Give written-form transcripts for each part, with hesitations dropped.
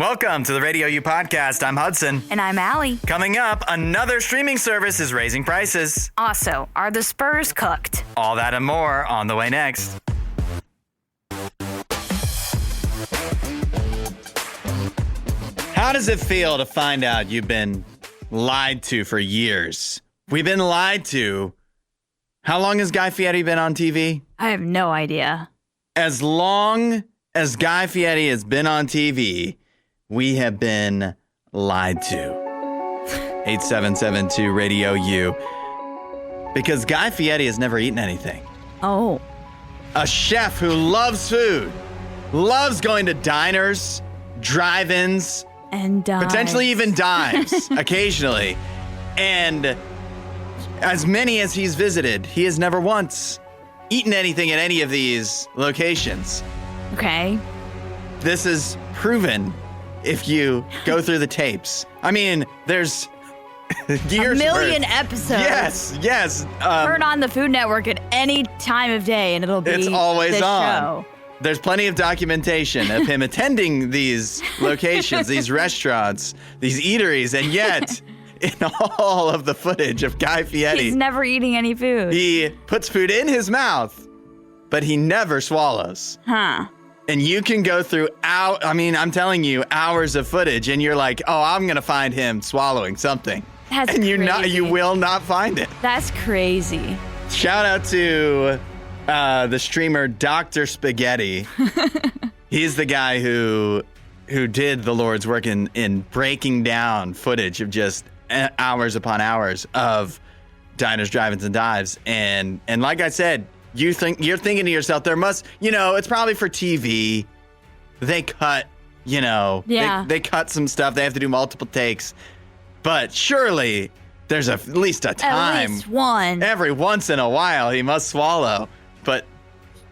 Welcome to the RadioU Podcast. I'm Hudson. And I'm Allie. Coming up, another streaming service is raising prices. Also, are the Spurs cooked? All that and more on the way next. How does it feel to find out you've been lied to for years? We've been lied to. How long has Guy Fieri been on TV? I have no idea. As long as Guy Fieri has been on TV, we have been lied to. 8772 Radio U. Because Guy Fieri has never eaten anything. Oh. A chef who loves food, loves going to diners, drive-ins, And potentially even dives occasionally. And as many as he's visited, he has never once eaten anything at any of these locations. Okay. This is proven if you go through the tapes. I mean, there's years A million worth. episodes. Yes. Turn on the Food Network at any time of day and it'll be It's always this on. show. There's plenty of documentation of him attending these locations, these restaurants, these eateries, and yet in all of the footage of Guy Fieri, He's never eating any food. he puts food in his mouth, but he never swallows. Huh. And you can go through I'm telling you, hours of footage, and you're like, oh, I'm gonna find him swallowing something. That's and crazy. you will not find it. That's crazy. Shout out to the streamer Dr. Spaghetti. He's the guy who did the Lord's work in breaking down footage of just hours upon hours of diners, drive-ins, and dives. And like I said, you're thinking to yourself, there must, it's probably for TV. They cut, Yeah. they cut some stuff. They have to do multiple takes. But surely there's at least a time. At least one. Every once in a while, he must swallow. But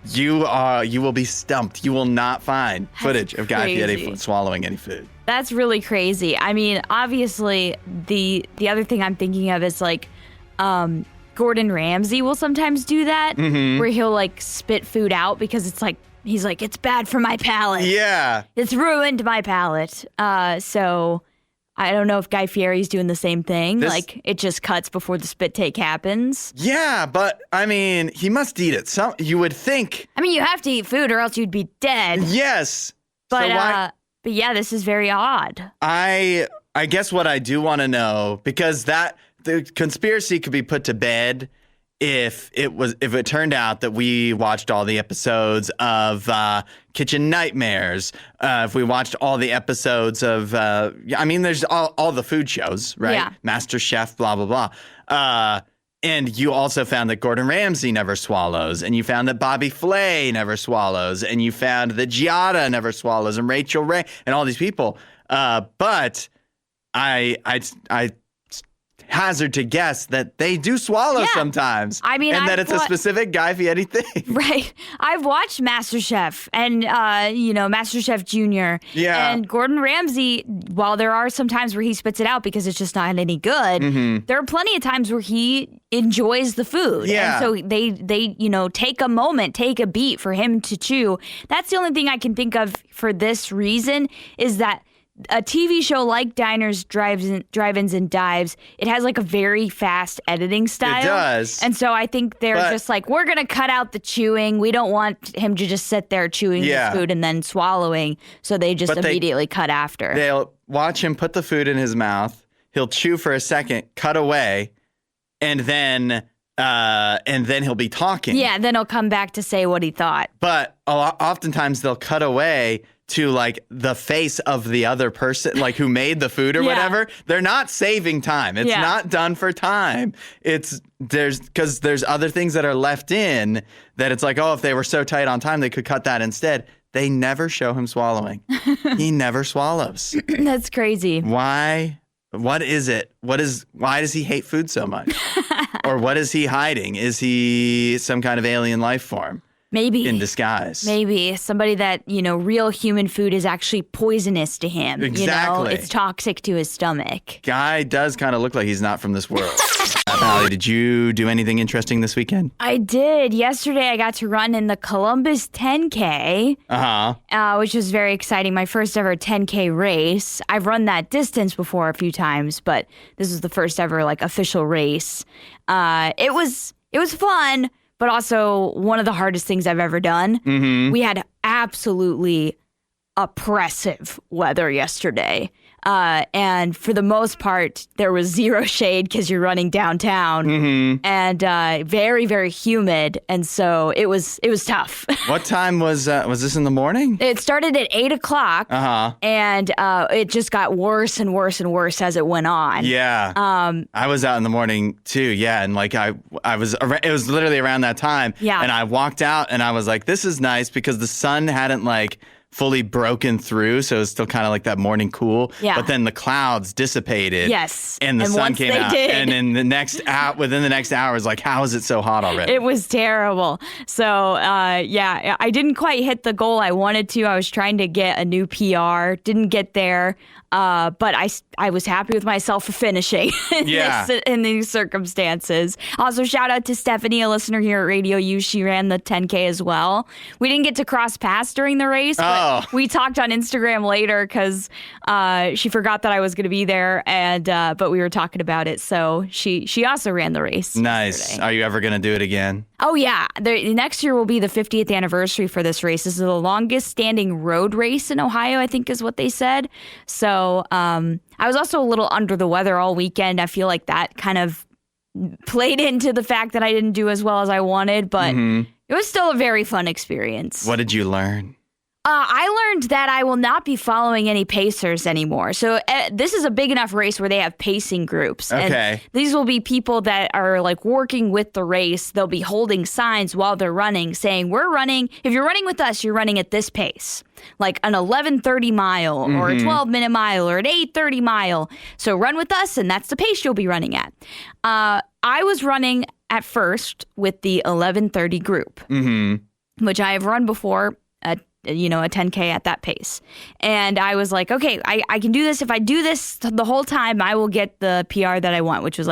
you will be stumped. You will not find footage of Guy Fieri swallowing any food. That's really crazy. I mean, obviously, the other thing I'm thinking of is like, Gordon Ramsay will sometimes do that, where he'll like spit food out because he's like, it's bad for my palate. Yeah. It's ruined my palate. So I don't know if Guy Fieri's doing the same thing. Like it just cuts before the spit take happens. Yeah, but I mean, he must eat it. You would think. I mean, you have to eat food or else you'd be dead. Yes. But but yeah, this is very odd. I guess what I do want to know, because the conspiracy could be put to bed if it turned out that we watched all the episodes of Kitchen Nightmares, if we watched all the episodes of there's all the food shows, right? Yeah. Master Chef, blah blah blah. And you also found that Gordon Ramsay never swallows, and you found that Bobby Flay never swallows, and you found that Giada never swallows, and Rachel Ray, and all these people. But I hazard to guess that they do swallow sometimes. I mean, and that it's a specific Guy Fieri thing. Right. I've watched MasterChef and, MasterChef Junior. Yeah. And Gordon Ramsay, while there are some times where he spits it out because it's just not any good, there are plenty of times where he enjoys the food. Yeah. And so they take a moment, take a beat for him to chew. That's the only thing I can think of for this reason is that a TV show like Diners, Drive-Ins, and Dives, it has like a very fast editing style. It does. And so I think they're just like, we're going to cut out the chewing. We don't want him to just sit there chewing his food and then swallowing. So they just immediately cut after. They'll watch him put the food in his mouth. He'll chew for a second, cut away, and then he'll be talking. Yeah, then he'll come back to say what he thought. But oftentimes they'll cut away to like the face of the other person, like who made the food or whatever. They're not saving time. It's not done for time. Because there's other things that are left in that it's like, oh, if they were so tight on time, they could cut that instead. They never show him swallowing. He never swallows. That's crazy. Why? What is it? Why does he hate food so much? Or what is he hiding? Is he some kind of alien life form? Maybe. In disguise. Maybe. Somebody that, real human food is actually poisonous to him. Exactly. It's toxic to his stomach. Guy does kind of look like he's not from this world. Allie, did you do anything interesting this weekend? I did. Yesterday, I got to run in the Columbus 10K, which was very exciting. My first ever 10K race. I've run that distance before a few times, but this was the first ever official race. It was fun, but also one of the hardest things I've ever done. Mm-hmm. We had absolutely oppressive weather yesterday. And for the most part, there was zero shade because you're running downtown, and very, very humid, and so it was tough. What time was this in the morning? It started at 8:00, and it just got worse and worse and worse as it went on. Yeah, I was out in the morning too. Yeah, and I was. It was literally around that time. Yeah, and I walked out, and I was like, "This is nice," because the sun hadn't fully broken through, so it's still kind of that morning cool. Yeah. But then the clouds dissipated. Yes. And the sun came out. Did. And in within the next hour, it was how is it so hot already? It was terrible. So, I didn't quite hit the goal I wanted to. I was trying to get a new PR. Didn't get there. But I was happy with myself for finishing in these circumstances. Also, shout out to Stephanie, a listener here at Radio U. She ran the 10K as well. We didn't get to cross paths during the race, but we talked on Instagram later because she forgot that I was going to be there, and but we were talking about it. So she also ran the race. Nice. Yesterday. Are you ever going to do it again? Oh, yeah. Next year will be the 50th anniversary for this race. This is the longest standing road race in Ohio, I think is what they said. So I was also a little under the weather all weekend. I feel like that kind of played into the fact that I didn't do as well as I wanted, but it was still a very fun experience. What did you learn? I learned that I will not be following any pacers anymore. So this is a big enough race where they have pacing groups. Okay. And these will be people that are working with the race. They'll be holding signs while they're running saying, we're running. If you're running with us, you're running at this pace, like an 11:30 mile or a 12-minute mile or an 8:30 mile. So run with us, and that's the pace you'll be running at. I was running at first with the 11:30 group, which I have run before. A 10K at that pace. And I was like, okay, I can do this. If I do this the whole time, I will get the PR that I want, which was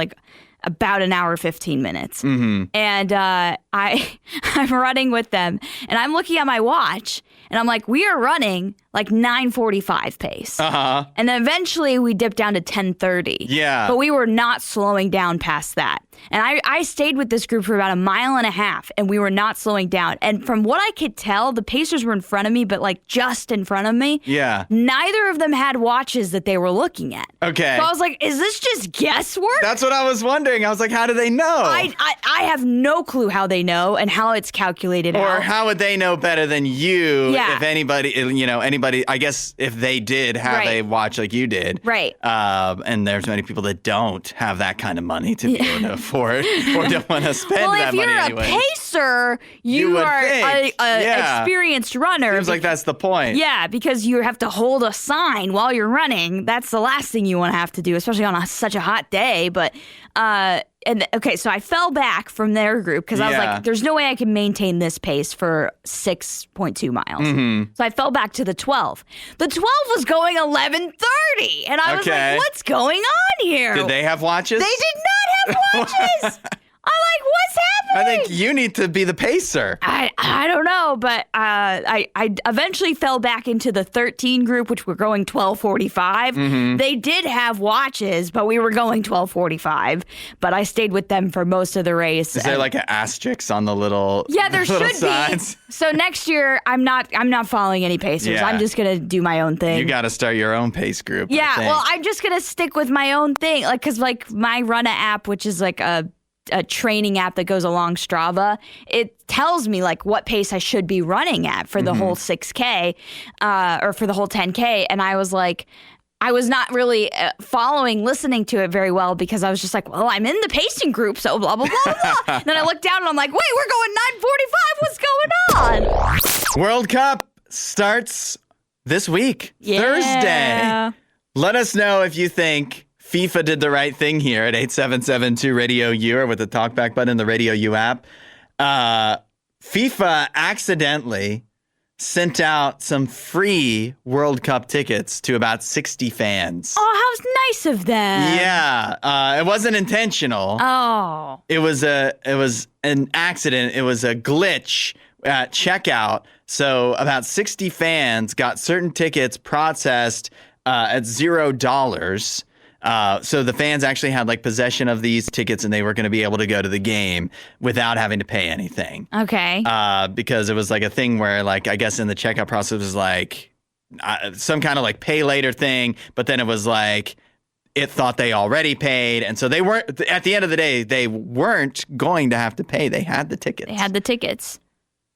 about an hour, 15 minutes. And I'm running with them, and I'm looking at my watch, and I'm like, we are running 9:45 pace. And then eventually we dipped down to 10:30. Yeah. But we were not slowing down past that. And I stayed with this group for about a mile and a half, and we were not slowing down. And from what I could tell, the pacers were in front of me, but just in front of me. Yeah. Neither of them had watches that they were looking at. Okay. So I was like, is this just guesswork? That's what I was wondering. I was like, how do they know? I have no clue how they know and how it's calculated Or out. how would they know better than you Yeah. if anybody, I guess if they did have Right. a watch like you did. Right. And there's many people that don't have that kind of money to be able to afford or don't want to spend that money anyway. Well, if you're a pacer, You you would are think. a Yeah. experienced runner. Seems like that's the point. Yeah, because you have to hold a sign while you're running. That's the last thing you want to have to do, especially on such a hot day. But so I fell back from their group because I was like, there's no way I can maintain this pace for 6.2 miles. So I fell back to the 12. The 12 was going 11:30, and I was like, what's going on here? Did they have watches? They did not have watches. I'm like, what's happening? I think you need to be the pacer. I don't know, but I eventually fell back into the 13 group, which were going 12:45. They did have watches, but we were going 12:45. But I stayed with them for most of the race. Is there an asterisk on the little there little should signs? be. So next year, I'm not following any pacers. Yeah. I'm just gonna do my own thing. You got to start your own pace group. Yeah, well, I'm just gonna stick with my own thing, because my Runna app, which is a training app that goes along Strava, it tells me what pace I should be running at for the whole 6K or for the whole 10K. And I was like, I was not really listening to it very well because I was just like, well, I'm in the pacing group, so blah, blah, blah, blah. And then I looked down and I'm like, wait, we're going 9:45. What's going on? World Cup starts this week, Yeah. Thursday. Let us know if you think FIFA did the right thing here at 877-2-RADIO-U or with the talkback button in the Radio U app. FIFA accidentally sent out some free World Cup tickets to about 60 fans. Oh, how nice of them. Yeah, it wasn't intentional. Oh. It was an accident. It was a glitch at checkout. So about 60 fans got certain tickets processed at $0. So the fans actually had like possession of these tickets and they were going to be able to go to the game without having to pay anything. Okay. Because it was like a thing where like, I guess in the checkout process was like some kind of like pay later thing. But then it was like, it thought they already paid. And so they weren't, at the end of the day, they weren't going to have to pay. They had the tickets.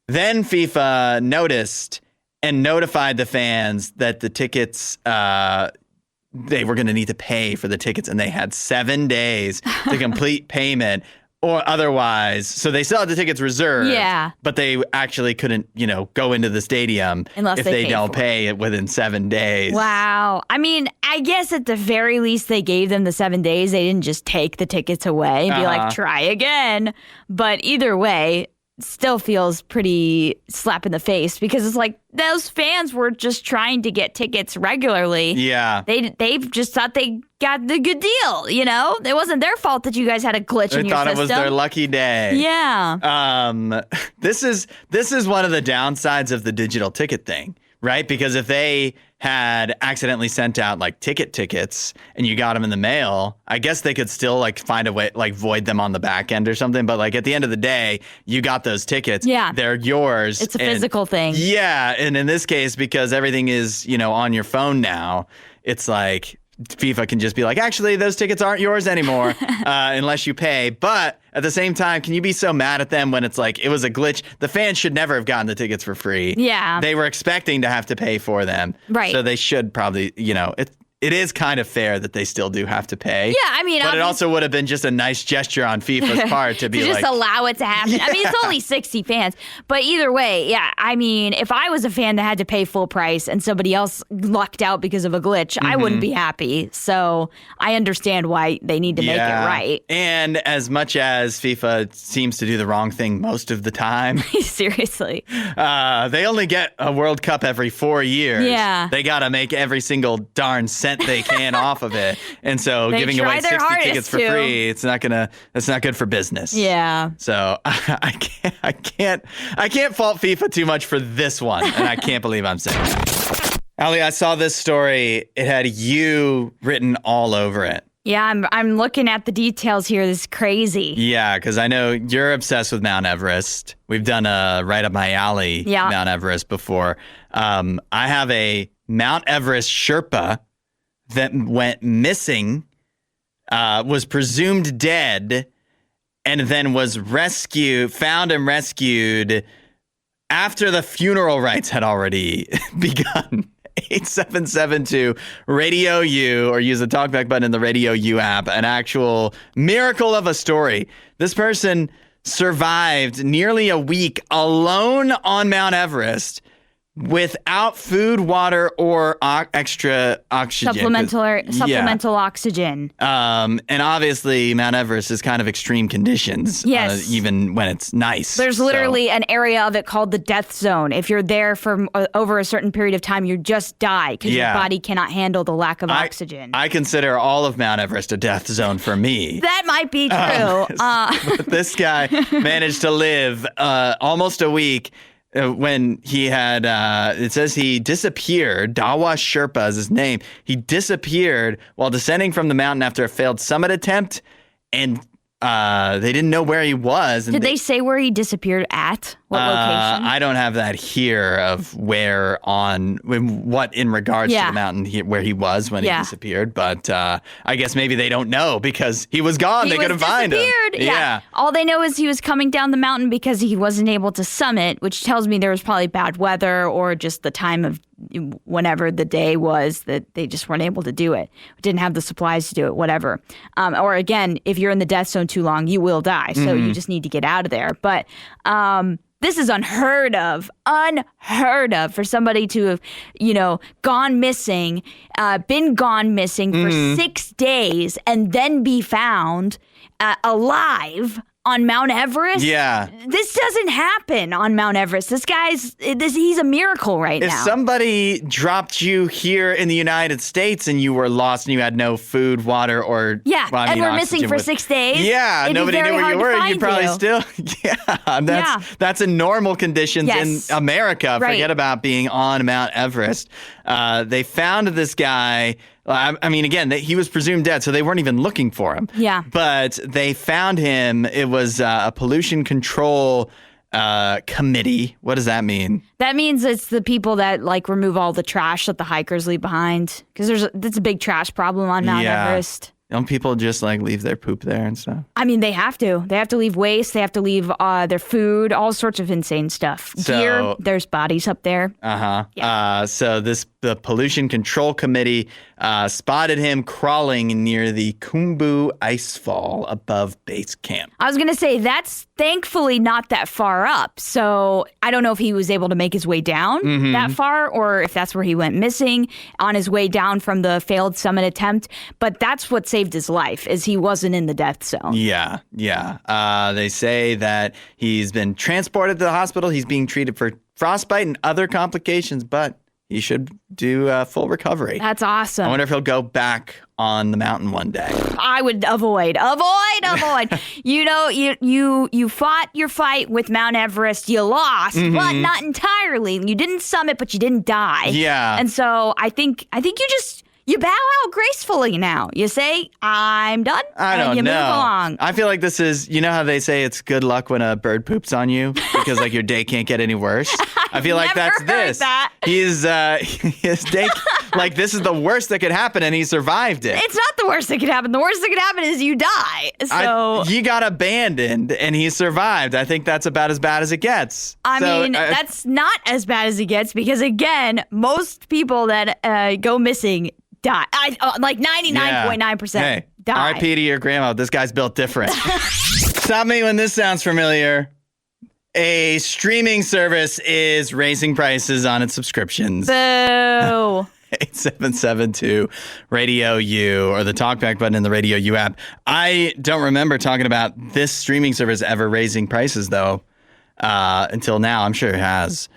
Then FIFA noticed and notified the fans that the tickets, they were going to need to pay for the tickets, and they had 7 days to complete payment or otherwise. So they still had the tickets reserved. Yeah. But they actually couldn't, go into the stadium unless if they don't for pay it within 7 days. Wow. I mean, I guess at the very least they gave them the 7 days. They didn't just take the tickets away and be like, try again. But either way, still feels pretty slap in the face because it's like those fans were just trying to get tickets regularly. Yeah. They just thought they got the good deal, It wasn't their fault that you guys had a glitch in your system. They thought it was their lucky day. Yeah. This is one of the downsides of the digital ticket thing, right? Because if they had accidentally sent out like tickets and you got them in the mail, I guess they could still like find a way, like void them on the back end or something. But like at the end of the day, you got those tickets. Yeah. They're yours. It's a physical thing. Yeah. And in this case, because everything is, on your phone now, it's like FIFA can just be like, actually, those tickets aren't yours anymore unless you pay. But at the same time, can you be so mad at them when it's like it was a glitch? The fans should never have gotten the tickets for free. Yeah. They were expecting to have to pay for them. Right. So they should probably, it is kind of fair that they still do have to pay. Yeah, I mean, but it also would have been just a nice gesture on FIFA's part to be just allow it to happen. Yeah. I mean, it's only 60 fans, but either way, yeah. I mean, if I was a fan that had to pay full price and somebody else lucked out because of a glitch, I wouldn't be happy. So I understand why they need to make it right. And as much as FIFA seems to do the wrong thing most of the time, seriously, they only get a World Cup every 4 years. Yeah, they got to make every single darn cent they can off of it, and so giving away 60 tickets for free, it's not good for business. Yeah. So I can't fault FIFA too much for this one, and I can't believe I'm saying that. Allie, I saw this story. It had you written all over it. Yeah, I'm looking at the details here. This is crazy. Yeah, because I know you're obsessed with Mount Everest. We've done a right up my alley Mount Everest before. I have a Mount Everest Sherpa that went missing, was presumed dead, and then was found and rescued after the funeral rites had already begun. 8772 RadioU, or use the talkback button in the RadioU app. An actual miracle of a story. This person survived nearly a week alone on Mount Everest without food, water, or extra oxygen. Supplemental oxygen. And obviously, Mount Everest is kind of extreme conditions, yes. Even when it's nice. There's literally an area of it called the death zone. If you're there for over a certain period of time, you just die because your body cannot handle the lack of oxygen. I consider all of Mount Everest a death zone for me. That might be true. But this guy managed to live almost a week. When he had, it says he disappeared. Dawa Sherpa is his name. He disappeared while descending from the mountain after a failed summit attempt, and they didn't know where he was. And Did they say where he disappeared at? What location? I don't have that here of what in regards to the mountain where he was when he disappeared. But I guess maybe they don't know because he was gone. They couldn't find him. Yeah. All they know is he was coming down the mountain because he wasn't able to summit, which tells me there was probably bad weather or just the time of whenever the day was that they just weren't able to do it. Didn't have the supplies to do it, whatever. Or again, if you're in the death zone too long, you will die. So you just need to get out of there. But this is unheard of for somebody to have, gone missing, been gone missing for 6 days and then be found alive on Mount Everest. Yeah. This doesn't happen on Mount Everest. He's a miracle right If now. somebody dropped you here in the United States and you were lost and you had no food, water, or and we're missing oxygen for 6 days. Yeah, nobody knew where you were. You'd probably still. That's a normal conditions in America. Right. Forget about being on Mount Everest. They found this guy. I mean, again, he was presumed dead, so they weren't even looking for him. Yeah. But they found him. It was a pollution control committee. What does that mean? That means it's the people that like remove all the trash that the hikers leave behind. Because that's a big trash problem on Mount Everest. Don't people just like leave their poop there and stuff? I mean, they have to. They have to leave waste. They have to leave their food, all sorts of insane stuff. Gear, there's bodies up there. So the pollution control committee spotted him crawling near the Khumbu icefall above base camp. I was going to say, that's thankfully not that far up. So I don't know if he was able to make his way down that far or if that's where he went missing on his way down from the failed summit attempt. But that's what saved his life, is he wasn't in the death zone. Yeah. They say that he's been transported to the hospital. He's being treated for frostbite and other complications, but he should do full recovery. That's awesome. I wonder if he'll go back on the mountain one day. I would avoid. You know, you fought your fight with Mount Everest. You lost, but not entirely. You didn't summit, but you didn't die. Yeah. And so I think you bow out gracefully now. You say, I'm done. I don't you know. Move along. I feel like this is, you know how they say it's good luck when a bird poops on you because like your day can't get any worse. I feel like that's this. That. His day, like this is the worst that could happen, and he survived it. It's not the worst that could happen. The worst that could happen is you die. So he got abandoned, and he survived. I think that's about as bad as it gets. I mean, that's not as bad as it gets because again, most people that go missing die. Like 99.9% die. RIP to your grandma. This guy's built different. Stop me when this sounds familiar. A streaming service is raising prices on its subscriptions. Boo. 8772 Radio U or the talkback button in the Radio U app. I don't remember talking about this streaming service ever raising prices, though, until now. I'm sure it has.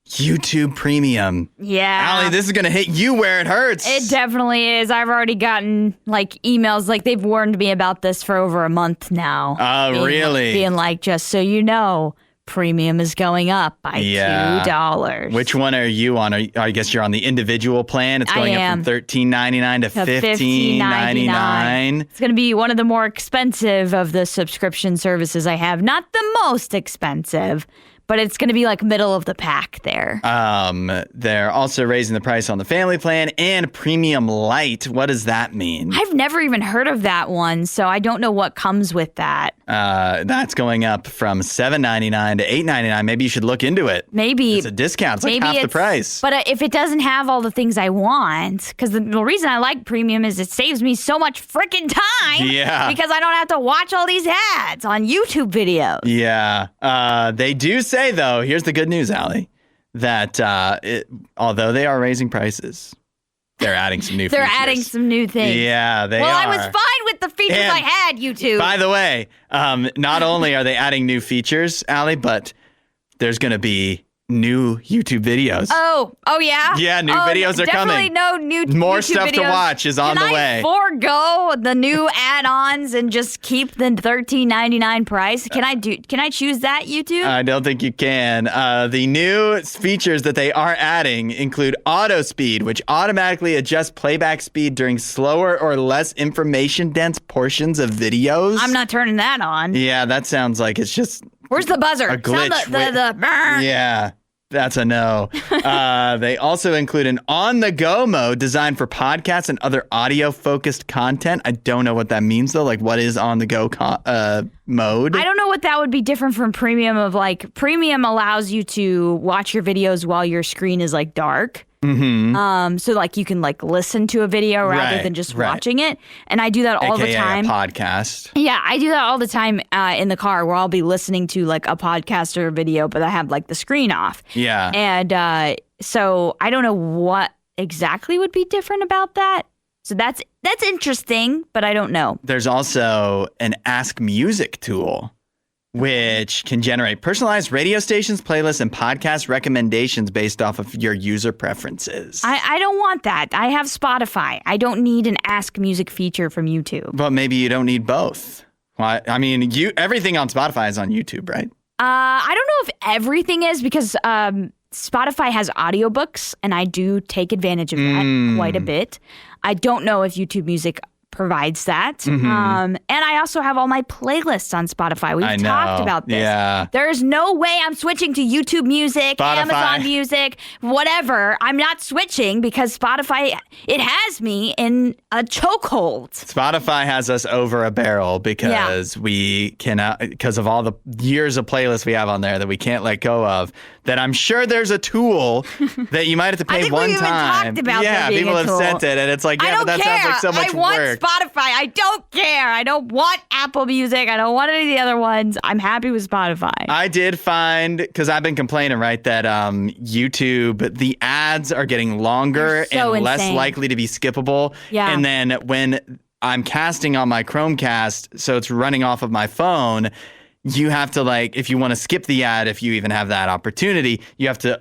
YouTube Premium. Yeah. Allie, this is going to hit you where it hurts. It definitely is. I've already gotten like emails, like they've warned me about this for over a month now. Oh, really? Being like, just so you know, Premium is going up by $2. Which one are you on? I guess you're on the individual plan. It's going up from $13.99 to $15.99. It's going to be one of the more expensive of the subscription services I have. Not the most expensive, but it's going to be like middle of the pack there. They're also raising the price on the family plan and Premium Lite. What does that mean? I've never even heard of that one, so I don't know what comes with that. That's going up from $7.99 to $8.99. Maybe you should look into it. Maybe. It's a discount. It's like half the price. But if it doesn't have all the things I want, because the reason I like Premium is it saves me so much freaking time. Yeah. Because I don't have to watch all these ads on YouTube videos. Yeah. They do say, though, here's the good news, Allie, that although they are raising prices, they're adding some new features. They're adding some new things. Yeah, they are. Well, I was fine with the features I had, YouTube. By the way, not only are they adding new features, Allie, but there's going to be new YouTube videos. Oh yeah? Yeah, new videos are coming. Definitely no new More YouTube stuff videos. to watch is on the way. Can I forego the new add-ons and just keep the $13.99 price? Can I choose that, YouTube? I don't think you can. The new features that they are adding include auto speed, which automatically adjusts playback speed during slower or less information-dense portions of videos. I'm not turning that on. Yeah, that sounds like it's just... Where's the buzzer? A glitch. Sound the brr. Yeah, that's a no. They also include an on-the-go mode designed for podcasts and other audio-focused content. I don't know what that means, though. Like, what is on-the-go mode? I don't know what that would be different from Premium. Premium allows you to watch your videos while your screen is, like, dark. Mm-hmm. So like you can like listen to a video rather than just watching it. And I do that all the time. A podcast. Yeah, I do that all the time in the car where I'll be listening to like a podcast or a video, but I have like the screen off. Yeah. And so I don't know what exactly would be different about that. So that's interesting, but I don't know. There's also an Ask Music tool. which can generate personalized radio stations, playlists, and podcast recommendations based off of your user preferences. I don't want that. I have Spotify. I don't need an Ask Music feature from YouTube. But maybe you don't need both. Well, I mean, everything on Spotify is on YouTube, right? I don't know if everything is because Spotify has audiobooks, and I do take advantage of that quite a bit. I don't know if YouTube Music provides that. And I also have all my playlists on Spotify. We've talked about this. Yeah. There's no way I'm switching to YouTube Music, Spotify. Amazon Music, whatever. I'm not switching because Spotify, it has me in a chokehold. Spotify has us over a barrel because we cannot, because of all the years of playlists we have on there that we can't let go of, that I'm sure there's a tool that you might have to pay one time. Talked about there being people a have tool. sent it, and it's like, but that sounds like so much work. Spotify. I don't care. I don't want Apple Music. I don't want any of the other ones. I'm happy with Spotify. I did find, because I've been complaining, right, that YouTube, the ads are getting longer and less likely to be skippable. Yeah. And then when I'm casting on my Chromecast, so it's running off of my phone, you have to, like, if you want to skip the ad, if you even have that opportunity, you have to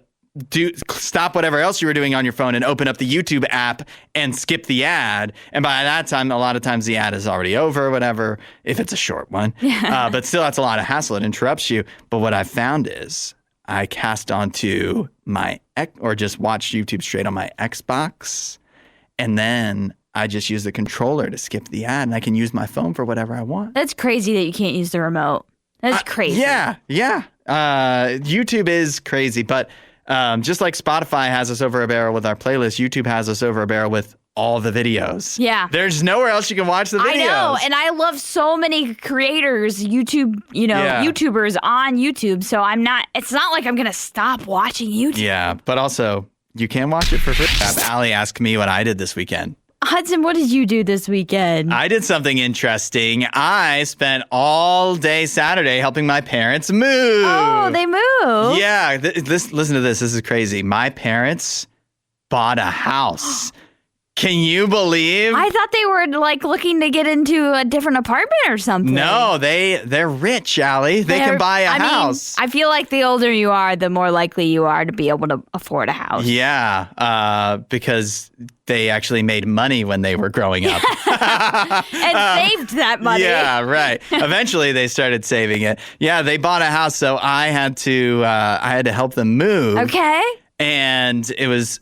stop whatever else you were doing on your phone and open up the YouTube app and skip the ad. And by that time, a lot of times the ad is already over or whatever, if it's a short one. But still, that's a lot of hassle. It interrupts you. But what I found is I cast onto my or just watch YouTube straight on my Xbox. And then I just use the controller to skip the ad, and I can use my phone for whatever I want. That's crazy that you can't use the remote. That's crazy. Yeah. YouTube is crazy, but just like Spotify has us over a barrel with our playlist, YouTube has us over a barrel with all the videos. Yeah. There's nowhere else you can watch the videos. I know, and I love so many creators, YouTubers on YouTube, so it's not like I'm going to stop watching YouTube. Yeah, but also, you can watch it for free. Allie asked me what I did this weekend. Hudson, what did you do this weekend? I did something interesting. I spent all day Saturday helping my parents move. Oh, they moved? Yeah. Listen to this. This is crazy. My parents bought a house. Can you believe? I thought they were looking to get into a different apartment or something. No, they're rich, Allie. They can buy a house. I feel like the older you are, the more likely you are to be able to afford a house. Yeah, because they actually made money when they were growing up. And saved that money. Yeah, right. Eventually they started saving it. Yeah, they bought a house, so I had to help them move. Okay. And it was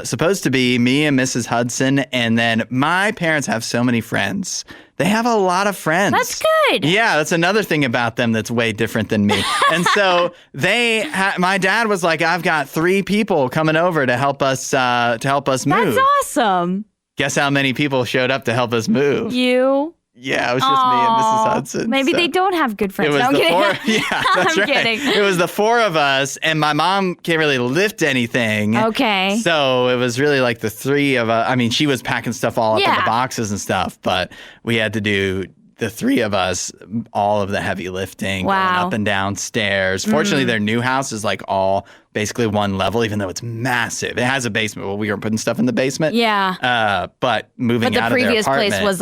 supposed to be me and Mrs. Hudson, and then my parents have so many friends. They have a lot of friends. That's good. Yeah, that's another thing about them that's way different than me. And so my dad was like, "I've got 3 people coming over to help us move." That's awesome. Guess how many people showed up to help us move? You. Yeah, it was just me and Mrs. Hudson. Maybe they don't have good friends. It was the 4. Yeah, that's I'm right. kidding. It was the 4 of us, and my mom can't really lift anything. Okay. So it was really like the 3 of us. I mean, she was packing stuff all up in the boxes and stuff, but we had to do, the 3 of us, all of the heavy lifting, going up and down stairs. Fortunately, their new house is all basically one level, even though it's massive. It has a basement. Well, we were putting stuff in the basement. Yeah. But moving out of their apartment. But the previous place was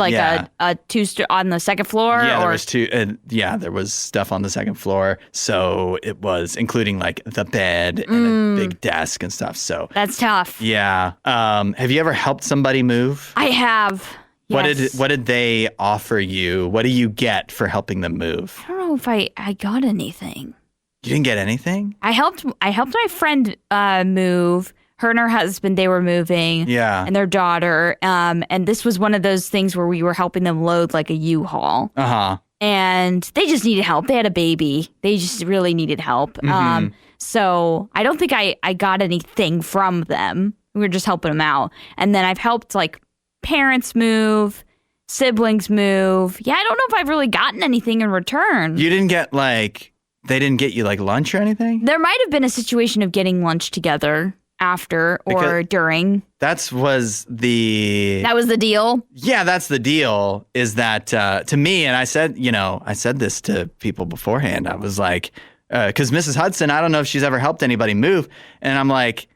a 2 on the second floor? Yeah, there was 2. There was stuff on the second floor. So it was including the bed and a big desk and stuff. So that's tough. Yeah. Have you ever helped somebody move? I have. Yes. What did they offer you? What do you get for helping them move? I don't know if I got anything. You didn't get anything? I helped my friend move. Her and her husband, they were moving. Yeah. And their daughter. And this was one of those things where we were helping them load a U-Haul. Uh-huh. And they just needed help. They had a baby. They just really needed help. Mm-hmm. So I don't think I got anything from them. We were just helping them out. And then I've helped parents move, siblings move. Yeah, I don't know if I've really gotten anything in return. You didn't get they didn't get you lunch or anything? There might have been a situation of getting lunch together after or during. That was the deal? Yeah, that's the deal, is that to me, and I said this to people beforehand. I was like, because Mrs. Hudson, I don't know if she's ever helped anybody move. And I'm like,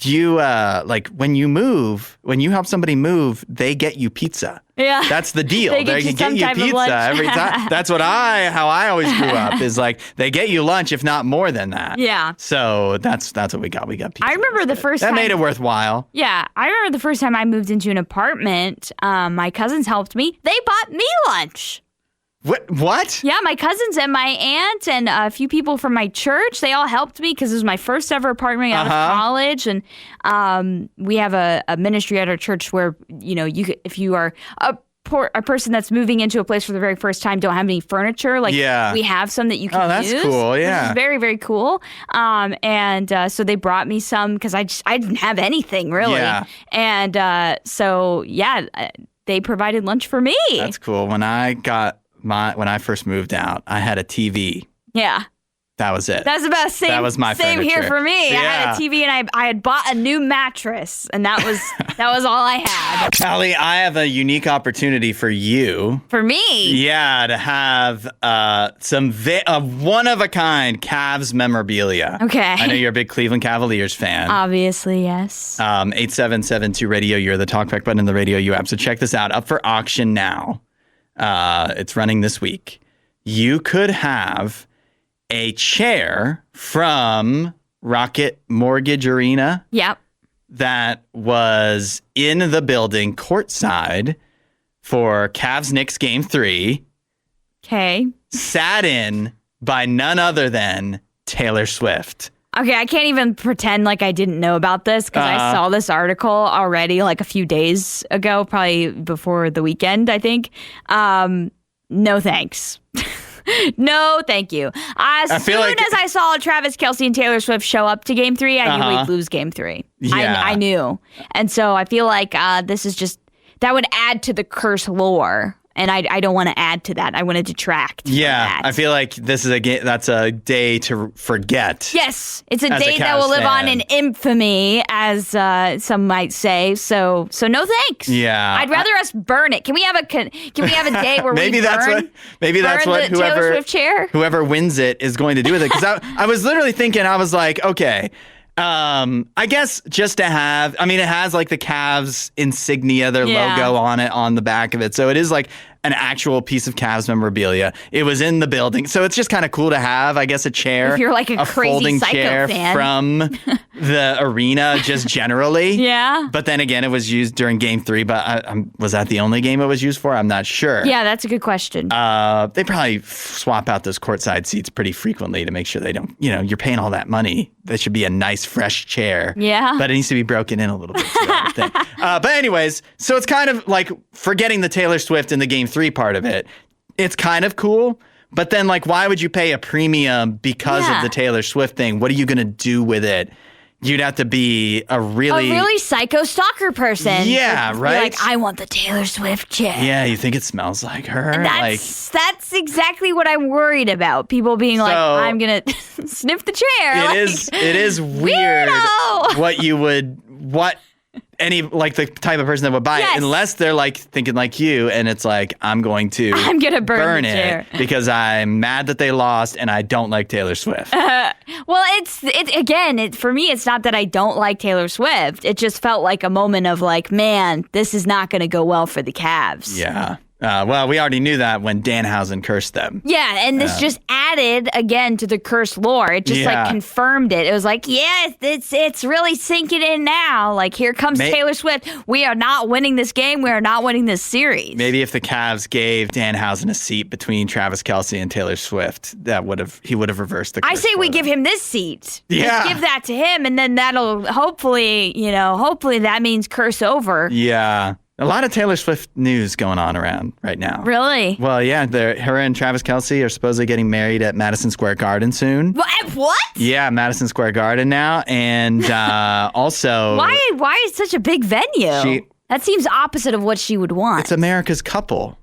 you like when you help somebody move, they get you pizza. Yeah. That's the deal. They get you some type of lunch. Every time. That's how I always grew up is like they get you lunch, if not more than that. Yeah. So that's what we got. We got pizza. I remember the first time. That made it worthwhile. Yeah. I remember the first time I moved into an apartment, my cousins helped me. They bought me lunch. What? Yeah, my cousins and my aunt and a few people from my church, they all helped me because it was my first ever apartment out of college. And we have a ministry at our church where, if you are a person that's moving into a place for the very first time, don't have any furniture, we have some that you can use. Oh, that's cool, yeah. Which is very, very cool. So they brought me some because I didn't have anything, really. Yeah. And they provided lunch for me. That's cool. When I first moved out, I had a TV. Yeah. That was it. That's about same. That was my same furniture. Here for me. Yeah. I had a TV and I had bought a new mattress, and that was all I had. Allie, I have a unique opportunity for you. For me? Yeah, to have some one of a kind Cavs memorabilia. Okay. I know you're a big Cleveland Cavaliers fan. Obviously, yes. 8772 Radio. You're the talkback button in the RadioU app. So check this out. Up for auction now. It's running this week. You could have a chair from Rocket Mortgage Arena. Yep. That was in the building courtside for Cavs-Knicks Game 3. Okay. Sat in by none other than Taylor Swift. Okay, I can't even pretend like I didn't know about this because I saw this article already a few days ago, probably before the weekend, I think. No thanks. No, thank you. As soon as I saw Travis Kelce and Taylor Swift show up to Game 3, I knew we'd lose Game 3. Yeah. I knew. And so I feel like this is just, that would add to the curse lore. And I don't want to add to that. I want to detract from that. I feel like this is that's a day to forget. Yes, it's a day that will live on in infamy, as some might say. So no thanks. Yeah, I'd rather us burn it. Can we have a day where maybe we burn that's what the Taylor Swift chair? Whoever wins it is going to do with it. Because I was literally thinking, I was like, okay. I guess just to have, it has the Cavs insignia, their logo on it, on the back of it. So it is an actual piece of Cavs memorabilia. It was in the building. So it's just kind of cool to have, I guess, a chair. If you're a crazy folding psycho chair fan. From the arena just generally. Yeah. But then again, it was used during Game 3, but was that the only game it was used for? I'm not sure. Yeah, that's a good question. They probably swap out those courtside seats pretty frequently to make sure they don't, you're paying all that money. That should be a nice, fresh chair. Yeah. But it needs to be broken in a little bit too, I would think. But anyways, so it's kind of like forgetting the Taylor Swift in the Game 3 part of it. It's kind of cool. But then, why would you pay a premium because of the Taylor Swift thing? What are you going to do with it? You'd have to be a really psycho stalker person. Yeah, right? I want the Taylor Swift chair. Yeah, you think it smells like her? That's exactly what I'm worried about. People being I'm going to sniff the chair. It is weird what any the type of person that would buy it, unless they're thinking like you, and it's I'm going to burn the it chair because I'm mad that they lost and I don't like Taylor Swift. Well, for me, it's not that I don't like Taylor Swift. It just felt like a moment of man, this is not going to go well for the Cavs. Yeah. Well, we already knew that when Danhausen cursed them. Yeah, and this just added again to the curse lore. It just confirmed it. It was it's really sinking in now. Here comes Taylor Swift. We are not winning this game. We are not winning this series. Maybe if the Cavs gave Danhausen a seat between Travis Kelce and Taylor Swift, he would have reversed the curse. I say we give him this seat. Yeah. Just give that to him, and then that'll hopefully that means curse over. Yeah. A lot of Taylor Swift news going on around right now. Really? Well, yeah. Her and Travis Kelce are supposedly getting married at Madison Square Garden soon. What? Yeah, Madison Square Garden now. And also... Why is such a big venue? That seems opposite of what she would want. It's America's couple.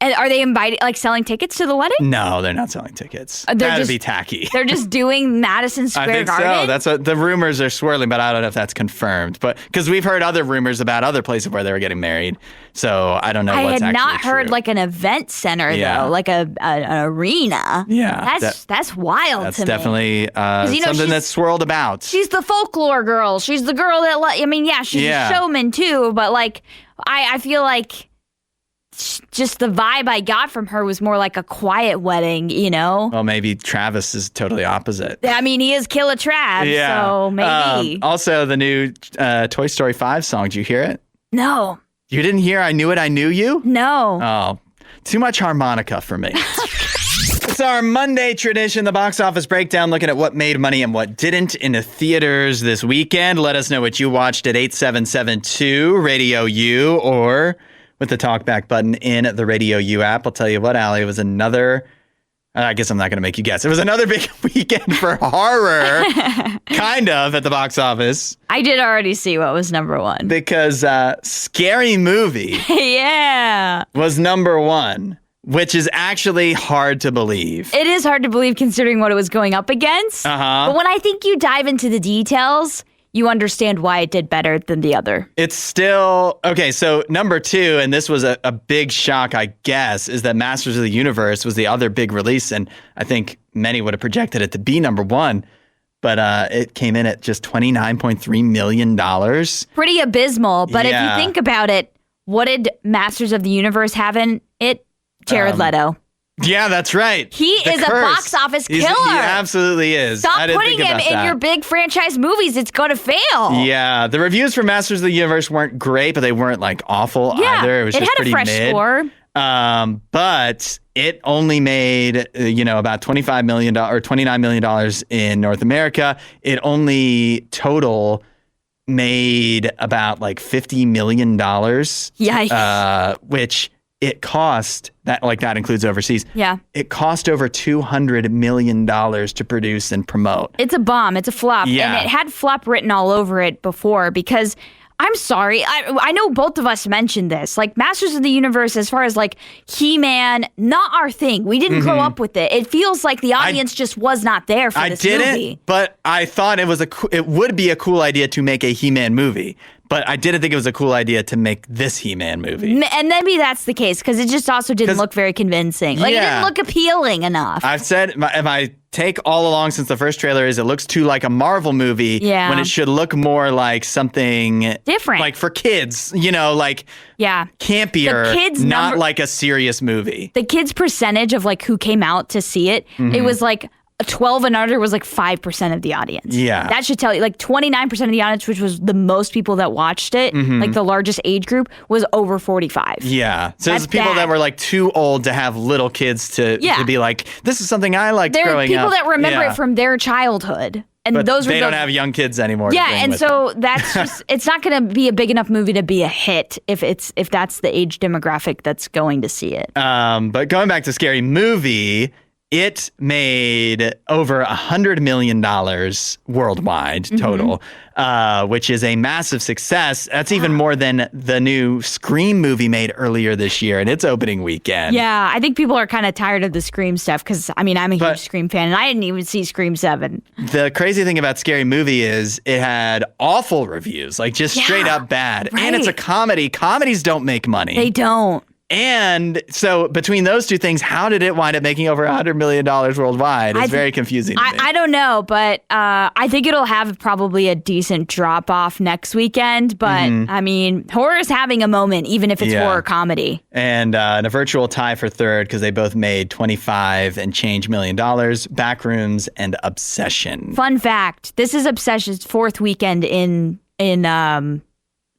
And are they selling tickets to the wedding? No, they're not selling tickets. That'd be tacky. They're just doing Madison Square Garden? I think so. That's what the rumors are swirling, but I don't know if that's confirmed. But because we've heard other rumors about other places where they were getting married, so I don't know what's actually true. I had not heard like an event center though, like an arena. Yeah, that's wild. That's to definitely me. Something that's swirled about. She's the folklore girl. She's the girl that she's a showman too, but like I feel like just the vibe I got from her was more like a quiet wedding, you know? Well, maybe Travis is totally opposite. I mean, he is Killer Trav, so maybe. Also, the new Toy Story 5 song, did you hear it? No. You didn't hear I Knew It, I Knew You? No. Oh, too much harmonica for me. It's our Monday tradition, the box office breakdown, looking at what made money and what didn't in the theaters this weekend. Let us know what you watched at 8772 Radio U or with the talkback button in the RadioU app. I'll tell you what, Allie, it was another, I guess I'm not going to make you guess. It was another big weekend for horror, kind of, at the box office. I did already see what was number one. Because Scary Movie was number one, which is actually hard to believe. It is hard to believe considering what it was going up against. But when I think you dive into the details, you understand why it did better than the other. It's still, okay, so number two, and this was a big shock, I guess, is that Masters of the Universe was the other big release, and I think many would have projected it to be number one, but it came in at just $29.3 million. Pretty abysmal, but if you think about it, what did Masters of the Universe have in it? Jared Leto. Yeah, that's right. He is a box office killer. He absolutely is. Stop putting him in your big franchise movies. It's going to fail. Yeah, the reviews for Masters of the Universe weren't great, but they weren't like awful either. It was just pretty mid. It had a fresh score. But it only made, about $25 million or $29 million in North America. It only total made about like $50 million. Yikes. Which it cost, that includes overseas. Yeah. It cost over $200 million to produce and promote. It's a bomb. It's a flop. Yeah. And it had flop written all over it before because, I'm sorry, I know both of us mentioned this. Like, Masters of the Universe, as far as like He-Man, not our thing. We didn't grow up with it. It feels like the audience just was not there for this movie. I didn't, but I thought it would be a cool idea to make a He-Man movie. But I didn't think it was a cool idea to make this He-Man movie. And maybe that's the case, because it just also didn't look very convincing. Like, it didn't look appealing enough. I've said, my take all along since the first trailer is it looks too like a Marvel movie when it should look more like something different. Like for kids, like campier, not like a serious movie. The kids' percentage of like who came out to see it, it was like 12 and under was like 5% of the audience. Yeah. That should tell you, like 29% of the audience, which was the most people that watched it, like the largest age group, was over 45. Yeah. So it's people that were like too old to have little kids to be like, this is something I liked growing up. There are people that remember it from their childhood. And but they don't have young kids anymore. Yeah, and so that's just, it's not going to be a big enough movie to be a hit if that's the age demographic that's going to see it. But going back to Scary Movie, it made over $100 million worldwide total, which is a massive success. That's even more than the new Scream movie made earlier this year in its opening weekend. Yeah, I think people are kind of tired of the Scream stuff because, I'm a huge Scream fan, and I didn't even see Scream 7. The crazy thing about Scary Movie is it had awful reviews, like just straight up bad. Right. And it's a comedy. Comedies don't make money. They don't. And so between those two things, how did it wind up making over $100 million worldwide? It's very confusing to me. I don't know, but I think it'll have probably a decent drop off next weekend. But horror is having a moment, even if it's horror comedy. And a virtual tie for third because they both made $25 and change million. Backrooms and Obsession. Fun fact: this is Obsession's fourth weekend in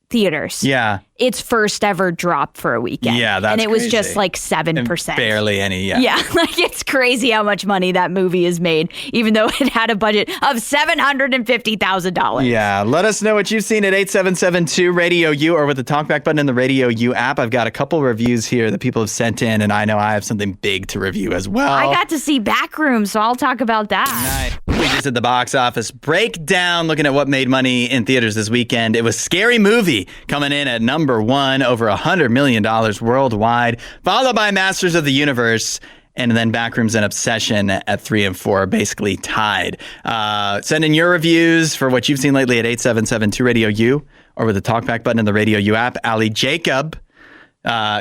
theaters. Yeah. Its first ever drop for a weekend. Yeah, that's And it was crazy. Just like 7%. And barely any, Yeah, like it's crazy how much money that movie has made, even though it had a budget of $750,000. Yeah, let us know what you've seen at 8772 Radio U or with the talkback button in the Radio U app. I've got a couple reviews here that people have sent in, and I know I have something big to review as well. I got to see Backrooms, so I'll talk about that. Nice. movies at the box office breakdown, looking at what made money in theaters this weekend. It was Scary Movie coming in at number 1, over $100 million worldwide, followed by Masters of the Universe, and then Backrooms and Obsession at 3 and 4, basically tied. Send in your reviews for what you've seen lately at 877-2-RADIO-U or with the talkback button in the RadioU app. Ali Jacob.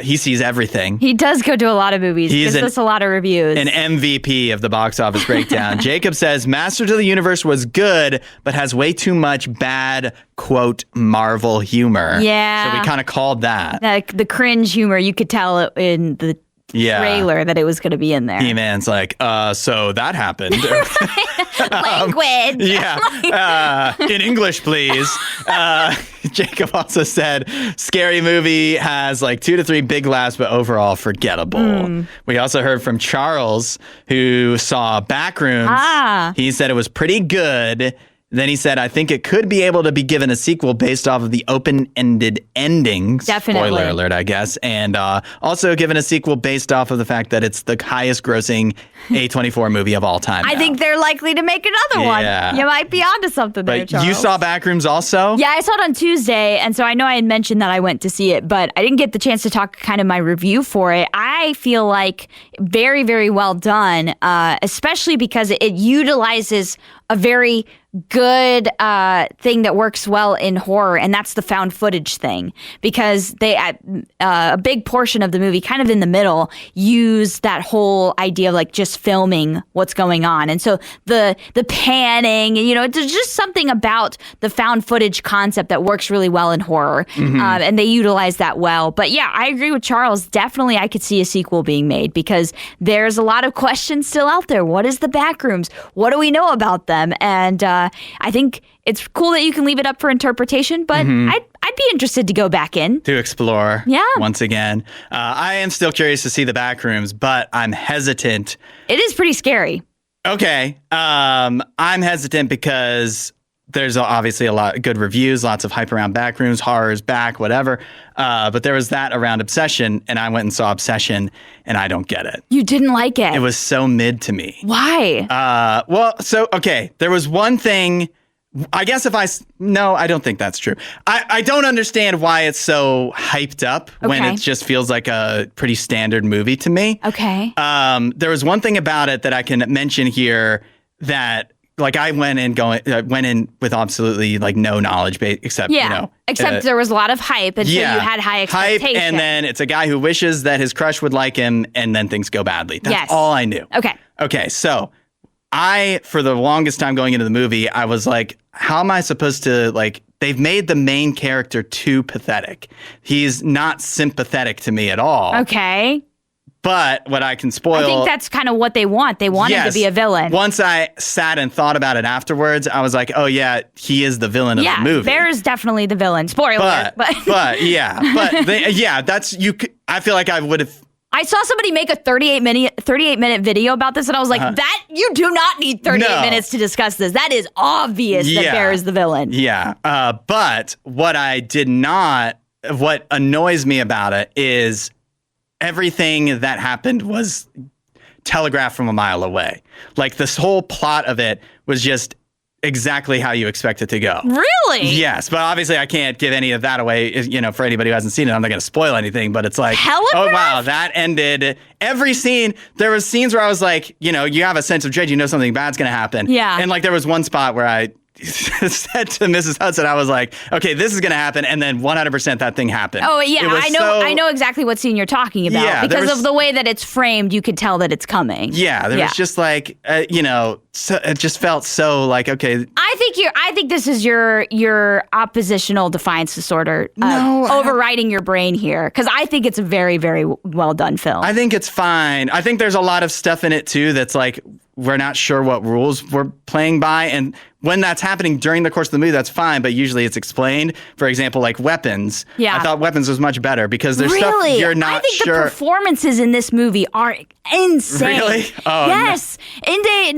He sees everything. He does go to a lot of movies. He gives us a lot of reviews. An MVP of the box office breakdown. Jacob says, Masters of the Universe was good, but has way too much bad, quote, Marvel humor. Yeah. So we kind of called that. The cringe humor, you could tell it in the trailer that it was going to be in there. He-Man's like, so that happened. Language. In English, please. Jacob also said, Scary Movie has like 2 to 3 big laughs, but overall forgettable. We also heard from Charles, who saw Backrooms. He said it was pretty good. Then he said, I think it could be able to be given a sequel based off of the open-ended ending. Definitely. Spoiler alert, I guess. And also given a sequel based off of the fact that it's the highest-grossing A24 movie of all time. I think they're likely to make another one. You might be onto something there, Charles. You saw Backrooms also? Yeah, I saw it on Tuesday, and so I know I had mentioned that I went to see it, but I didn't get the chance to talk kind of my review for it. I feel like very, very well done, especially because it utilizes a very good thing that works well in horror, and that's the found footage thing, because they a big portion of the movie, kind of in the middle, use that whole idea of like just filming what's going on. And so the panning, there's just something about the found footage concept that works really well in horror, and they utilize that well. But yeah, I agree with Charles. Definitely I could see a sequel being made, because there's a lot of questions still out there. What is the Backrooms? What do we know about them? And I think it's cool that you can leave it up for interpretation, but I'd be interested to go back in. To explore once again. I am still curious to see the Backrooms, but I'm hesitant. It is pretty scary. Okay. I'm hesitant because there's obviously a lot of good reviews, lots of hype around Backrooms, horror's back, whatever. But there was that around Obsession, and I went and saw Obsession, and I don't get it. You didn't like it? It was so mid to me. Why? There was one thing. I guess no, I don't think that's true. I don't understand why it's so hyped up when it just feels like a pretty standard movie to me. Okay. There was one thing about it that I can mention here that, like, I went in with absolutely like no knowledge base, except there was a lot of hype, and so you had high expectations. Hype, and then it's a guy who wishes that his crush would like him, and then things go badly. That's all I knew. Okay, so for the longest time going into the movie, I was like, how am I supposed to, like, they've made the main character too pathetic. He's not sympathetic to me at all. Okay. But what I can spoil... I think that's kind of what they want. They want him to be a villain. Once I sat and thought about it afterwards, I was like, oh, yeah, he is the villain of the movie. Bear is definitely the villain. Spoiler. That's... I feel like I would have... I saw somebody make a 38-minute video about this, and I was like, that you do not need 38 minutes to discuss this. That is obvious that Bear is the villain. Yeah. But what annoys me about it is everything that happened was telegraphed from a mile away. Like, this whole plot of it was just exactly how you expect it to go. Really? Yes, but obviously I can't give any of that away, for anybody who hasn't seen it. I'm not going to spoil anything, but it's like, oh wow, that ended. Every scene, there was scenes where I was like, you have a sense of dread, something bad's going to happen. Yeah. And like there was one spot where I said to Mrs. Hudson, I was like, okay, this is going to happen. And then 100% that thing happened. Oh, yeah. I know exactly what scene you're talking about. Yeah, because of the way that it's framed, you could tell that it's coming. Yeah. There was just like, it just felt so like, okay. I think this is your oppositional defiance disorder overriding your brain here. Because I think it's a very, very well done film. I think it's fine. I think there's a lot of stuff in it too that's like, we're not sure what rules we're playing by. And when that's happening during the course of the movie, that's fine. But usually it's explained. For example, like Weapons. Yeah. I thought Weapons was much better because there's stuff you're not sure. The performances in this movie are insane. Really? Oh, yes. No. Inde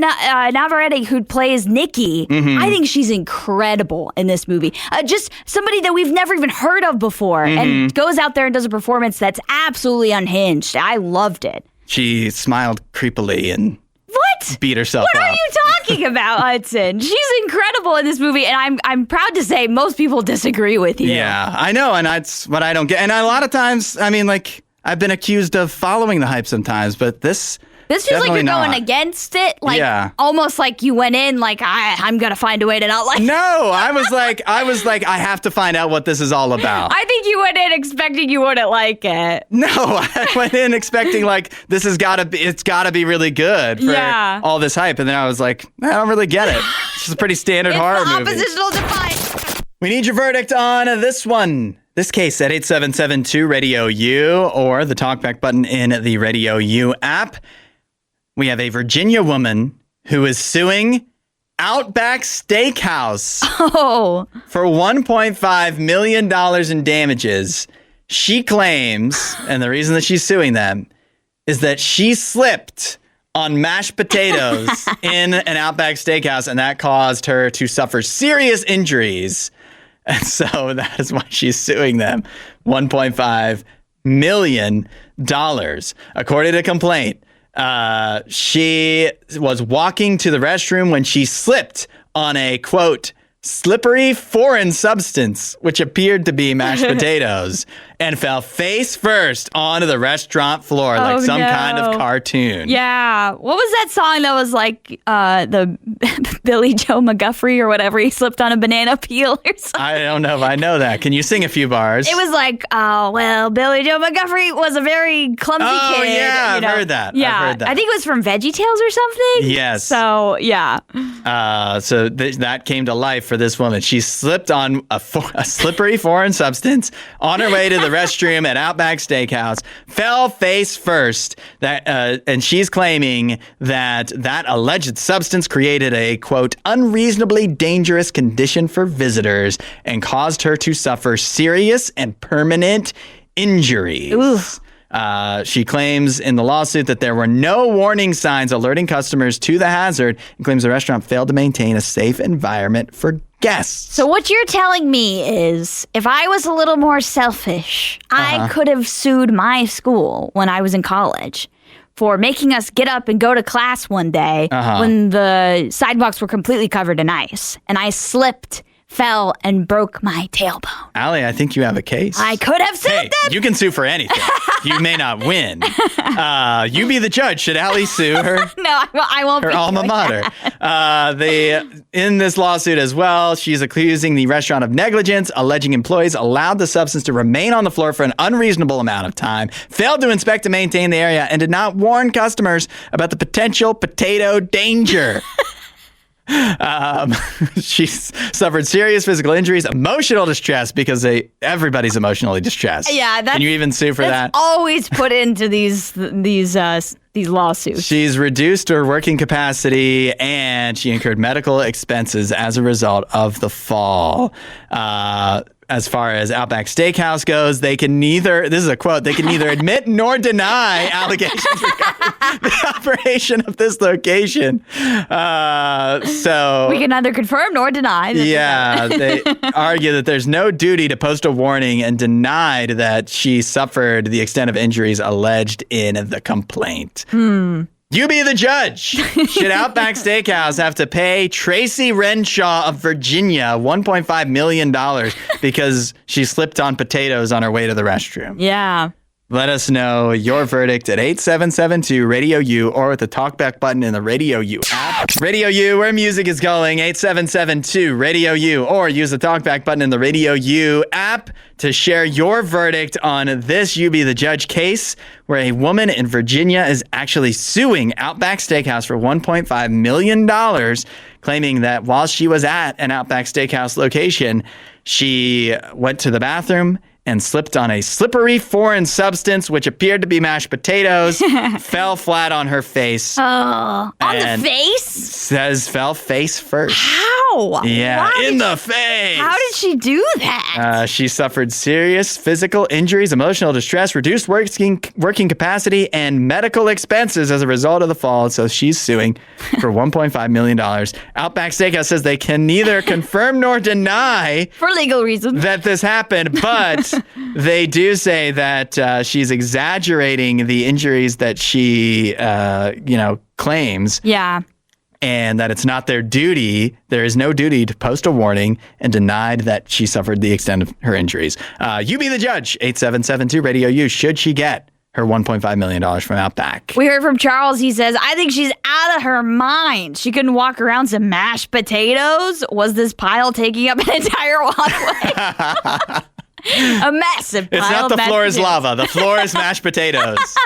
Navarrete, who plays Nikki, I think she's incredible in this movie. Just somebody that we've never even heard of before and goes out there and does a performance that's absolutely unhinged. I loved it. She smiled creepily and... What? beat herself What up. are you talking about, Hudson? She's incredible in this movie, and I'm proud to say most people disagree with you. Yeah, I know, and that's what I don't get. And a lot of times, I mean, like, I've been accused of following the hype sometimes, but this feels like you're not. going against it, like Yeah. almost like you went in like I'm gonna find a way to not like. No, I was like, I have to find out what this is all about. I think you went in expecting you wouldn't like it. No, I went in expecting like it's gotta be really good for all this hype, and then I was like, I don't really get it. It's just a pretty standard horror movie. Oppositional defiance. We need your verdict on this one. This case at 8772 Radio U or the talkback button in the RadioU app. We have a Virginia woman who is suing Outback Steakhouse for $1.5 million in damages. She claims, and the reason that she's suing them, is that she slipped on mashed potatoes in an Outback Steakhouse, and that caused her to suffer serious injuries. And so that is why she's suing them. $1.5 million. According to the complaint, she was walking to the restroom when she slipped on a, quote, slippery foreign substance, which appeared to be mashed potatoes, and fell face first onto the restaurant floor like some kind of cartoon. Yeah. What was that song that was like the Billy Joe McGuffrey or whatever? He slipped on a banana peel or something. I don't know if I know that. Can you sing a few bars? It was like, oh, well, Billy Joe McGuffrey was a very clumsy kid. Oh, yeah, I've heard that. Yeah, I've heard that. I think it was from VeggieTales or something. Yes. So, yeah. So that came to life for this woman. She slipped on a slippery foreign substance on her way to the restroom at Outback Steakhouse, fell face first. And she's claiming that alleged substance created a, quote, unreasonably dangerous condition for visitors and caused her to suffer serious and permanent injuries. Oof. She claims in the lawsuit that there were no warning signs alerting customers to the hazard and claims the restaurant failed to maintain a safe environment for guests. So what you're telling me is if I was a little more selfish, I could have sued my school when I was in college for making us get up and go to class one day when the sidewalks were completely covered in ice. And I slipped, fell, and broke my tailbone. Allie, I think you have a case. I could have sued them. You can sue for anything. You may not win. You be the judge. Should Allie sue her? No, I won't. Her be alma doing mater. In this lawsuit as well, she's accusing the restaurant of negligence, alleging employees allowed the substance to remain on the floor for an unreasonable amount of time, failed to inspect and maintain the area, and did not warn customers about the potential potato danger. She's suffered serious physical injuries, emotional distress because everybody's emotionally distressed. Yeah, can you even sue for that? Always put into these lawsuits. She's reduced her working capacity and she incurred medical expenses as a result of the fall. As far as Outback Steakhouse goes, they can neither, this is a quote, they can neither admit nor deny allegations regarding the operation of this location. So we can neither confirm nor deny. They argue that there's no duty to post a warning and denied that she suffered the extent of injuries alleged in the complaint. You be the judge. Should Outback Steakhouse have to pay Tracy Renshaw of Virginia $1.5 million because she slipped on potatoes on her way to the restroom? Yeah. Let us know your verdict at 8772 Radio U or at the talkback button in the RadioU app. Radio U, where music is going, 8772 Radio U, or use the talkback button in the RadioU app to share your verdict on this You Be the Judge case, where a woman in Virginia is actually suing Outback Steakhouse for $1.5 million, claiming that while she was at an Outback Steakhouse location, she went to the bathroom and slipped on a slippery foreign substance, which appeared to be mashed potatoes, fell flat on her face. Oh, on the face? Says fell face first. How? Yeah, in the face. How did she do that? She suffered serious physical injuries, emotional distress, reduced working capacity, and medical expenses as a result of the fall. So she's suing for $1.5 million. Outback Steakhouse says they can neither confirm nor deny for legal reasons that this happened, but they do say that she's exaggerating the injuries that she, claims. Yeah. And that it's not their duty. There is no duty to post a warning, and denied that she suffered the extent of her injuries. You be the judge. 8772 Radio U. Should she get her $1.5 million from Outback? We heard from Charles. He says, I think she's out of her mind. She couldn't walk around some mashed potatoes. Was this pile taking up an entire walkway? A massive pile. It's not the floor is lava. The floor is mashed potatoes.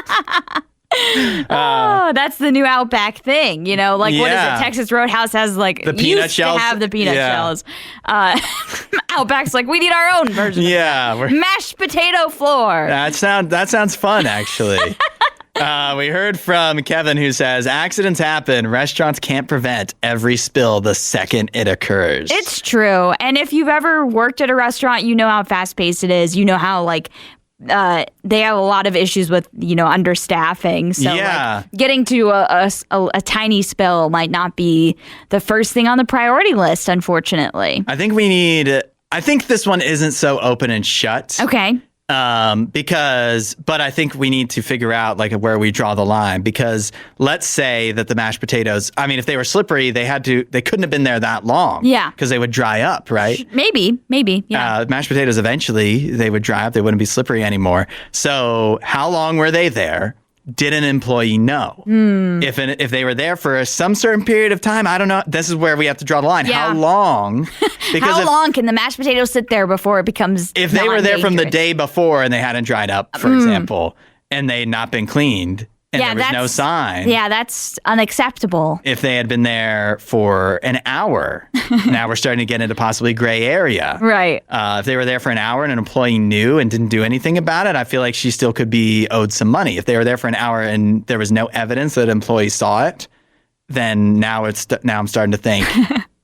Oh, that's the new Outback thing. What is it? Texas Roadhouse has the peanut shells. To have the peanut shells. Outback's like, we need our own version. Yeah, of mashed potato floor. That sounds fun, actually. We heard from Kevin, who says, accidents happen. Restaurants can't prevent every spill the second it occurs. It's true. And if you've ever worked at a restaurant, you know how fast-paced it is. You know how, they have a lot of issues with, understaffing. So getting to a tiny spill might not be the first thing on the priority list, unfortunately. I think this one isn't so open and shut. Okay. But I think we need to figure out where we draw the line, because let's say that the mashed potatoes, if they were slippery, they couldn't have been there that long. Yeah. Because they would dry up, right? Maybe. Yeah. Mashed potatoes, eventually they would dry up. They wouldn't be slippery anymore. So how long were they there? Did an employee know? If they were there for some certain period of time, I don't know. This is where we have to draw the line. Yeah. How long? Because how long can the mashed potatoes sit there before it becomes If they were there from the day before and they hadn't dried up, for example, and they had not been cleaned, and there was no sign. Yeah, that's unacceptable. If they had been there for an hour, now we're starting to get into possibly gray area. Right. If they were there for an hour and an employee knew and didn't do anything about it, I feel like she still could be owed some money. If they were there for an hour and there was no evidence that an employee saw it, then now I'm starting to think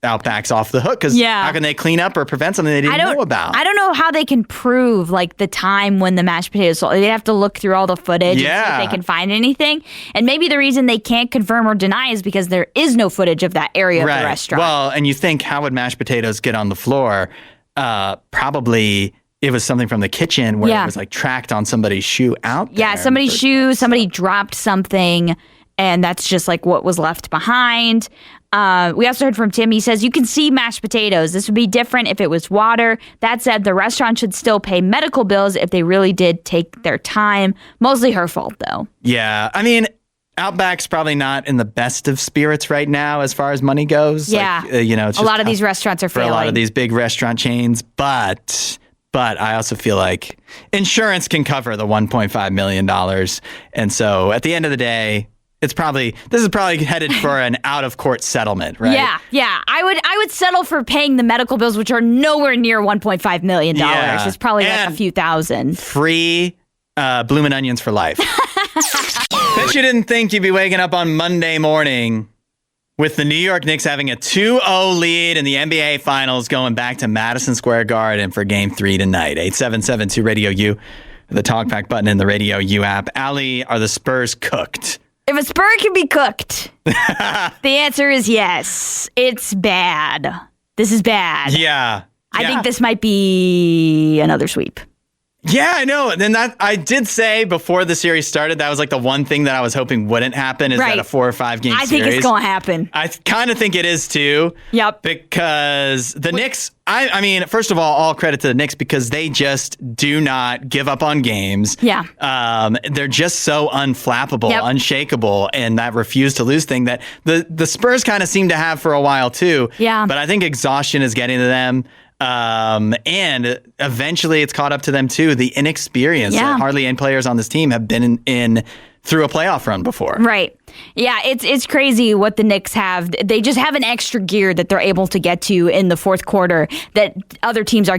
Outback's off the hook, because how can they clean up or prevent something they didn't know about? I don't know how they can prove the time when the mashed potatoes. They have to look through all the footage and see if they can find anything. And maybe the reason they can't confirm or deny is because there is no footage of that area of the restaurant. Well, and you think, how would mashed potatoes get on the floor? Probably it was something from the kitchen where it was tracked on somebody's shoe out there. Yeah, somebody's shoe. Somebody dropped something, and that's just what was left behind. We also heard from Tim. He says, you can see mashed potatoes. This would be different if it was water. That said, the restaurant should still pay medical bills if they really did take their time. Mostly her fault, though. Yeah. Outback's probably not in the best of spirits right now as far as money goes. Yeah. It's a lot of these restaurants are failing. For a lot of these big restaurant chains. But I also feel like insurance can cover the $1.5 million. And so at the end of the day, this is probably headed for an out-of-court settlement, right? Yeah. I would settle for paying the medical bills, which are nowhere near $1.5 million. Yeah. It's probably a few thousand. Free Bloomin' Onions for life. Bet you didn't think you'd be waking up on Monday morning with the New York Knicks having a 2-0 lead in the NBA Finals, going back to Madison Square Garden for Game 3 tonight. 8772 Radio U, the talkback button in the Radio U app. Allie, are the Spurs cooked? If a Spur can be cooked, the answer is yes. It's bad. This is bad. Yeah. I think this might be another sweep. Yeah, I know. And that I did say before the series started, that was the one thing that I was hoping wouldn't happen, is that a 4 or 5 game series. I think it's going to happen. I kind of think it is too. Yep. Because the Knicks, I mean, first of all credit to the Knicks, because they just do not give up on games. Yeah. They're just so unflappable, unshakable, and that refuse to lose thing that the Spurs kind of seem to have for a while too. Yeah. But I think exhaustion is getting to them. And eventually it's caught up to them too. The inexperience. Hardly any players on this team have been in through a playoff run before. Right. Yeah, it's crazy what the Knicks have. They just have an extra gear that they're able to get to in the fourth quarter that other teams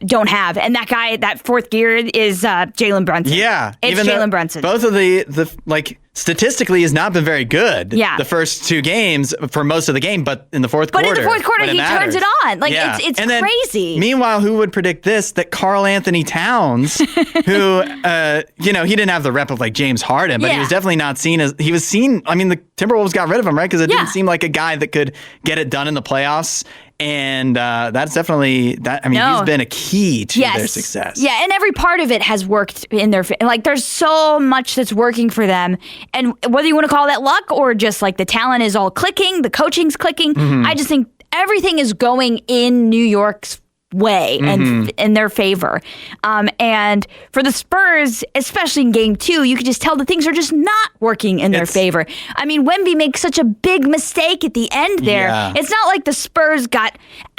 don't have. And that fourth gear is Jalen Brunson. Yeah. It's Jalen Brunson. Both of the statistically has not been very good. Yeah. The first 2 games for most of the game, but in the fourth quarter. But in the fourth quarter, he turns it on. It's and crazy. Then, meanwhile, who would predict this? That Karl Anthony Towns, who, he didn't have the rep of James Harden, but he was definitely not seen as, he was seen, the Timberwolves got rid of him, right? Because it didn't seem like a guy that could get it done in the playoffs. And that's definitely that. I mean, he's been a key to their success. Yeah, and every part of it has worked in their like. There's so much that's working for them, and whether you want to call that luck or just like the talent is all clicking, the coaching's clicking. I just think everything is going in New York's way and in their favor. And for the Spurs, especially in game 2, you could just tell that things are just not working in their favor. I mean, Wemby makes such a big mistake at the end there. Yeah. It's not like the Spurs got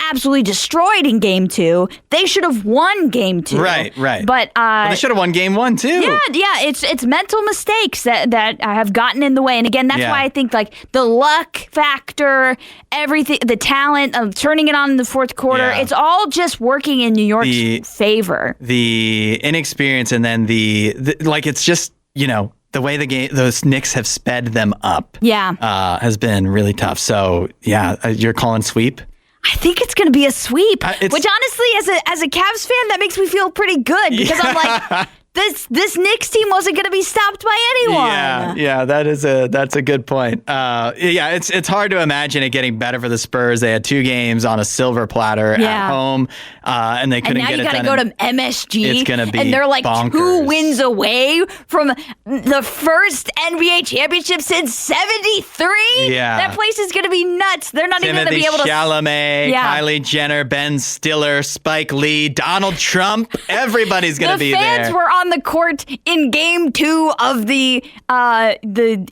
absolutely destroyed in game 2. They should have won game 2. Right. But they should have won game 1 too. Yeah. It's mental mistakes that have gotten in the way. And again, that's why I think like the luck factor, everything, the talent of turning it on in the fourth quarter, it's all just working in New York's favor. The inexperience and then the like, it's just, the way those Knicks have sped them up has been really tough. So, you're calling sweep? I think it's going to be a sweep, which honestly, as a Cavs fan, that makes me feel pretty good because I'm like, this Knicks team wasn't going to be stopped by anyone. Yeah, that's a good point. It's hard to imagine it getting better for the Spurs. They had 2 games on a silver platter at home, and they couldn't get it done. And now you got to go to MSG. It's going to be and they're like bonkers. 2 wins away from the first NBA championship since '73. Yeah, that place is going to be nuts. They're not even going to be able to. Chalamet, Kylie Jenner, Ben Stiller, Spike Lee, Donald Trump. Everybody's going to be there. The fans were on the court in game 2 of the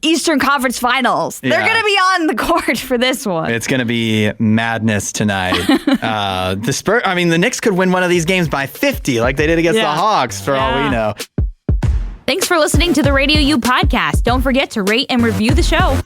Eastern Conference Finals. They're going to be on the court for this one. It's going to be madness tonight. The Knicks could win one of these games by 50 like they did against the Hawks for all we know. Thanks for listening to the RadioU Podcast. Don't forget to rate and review the show.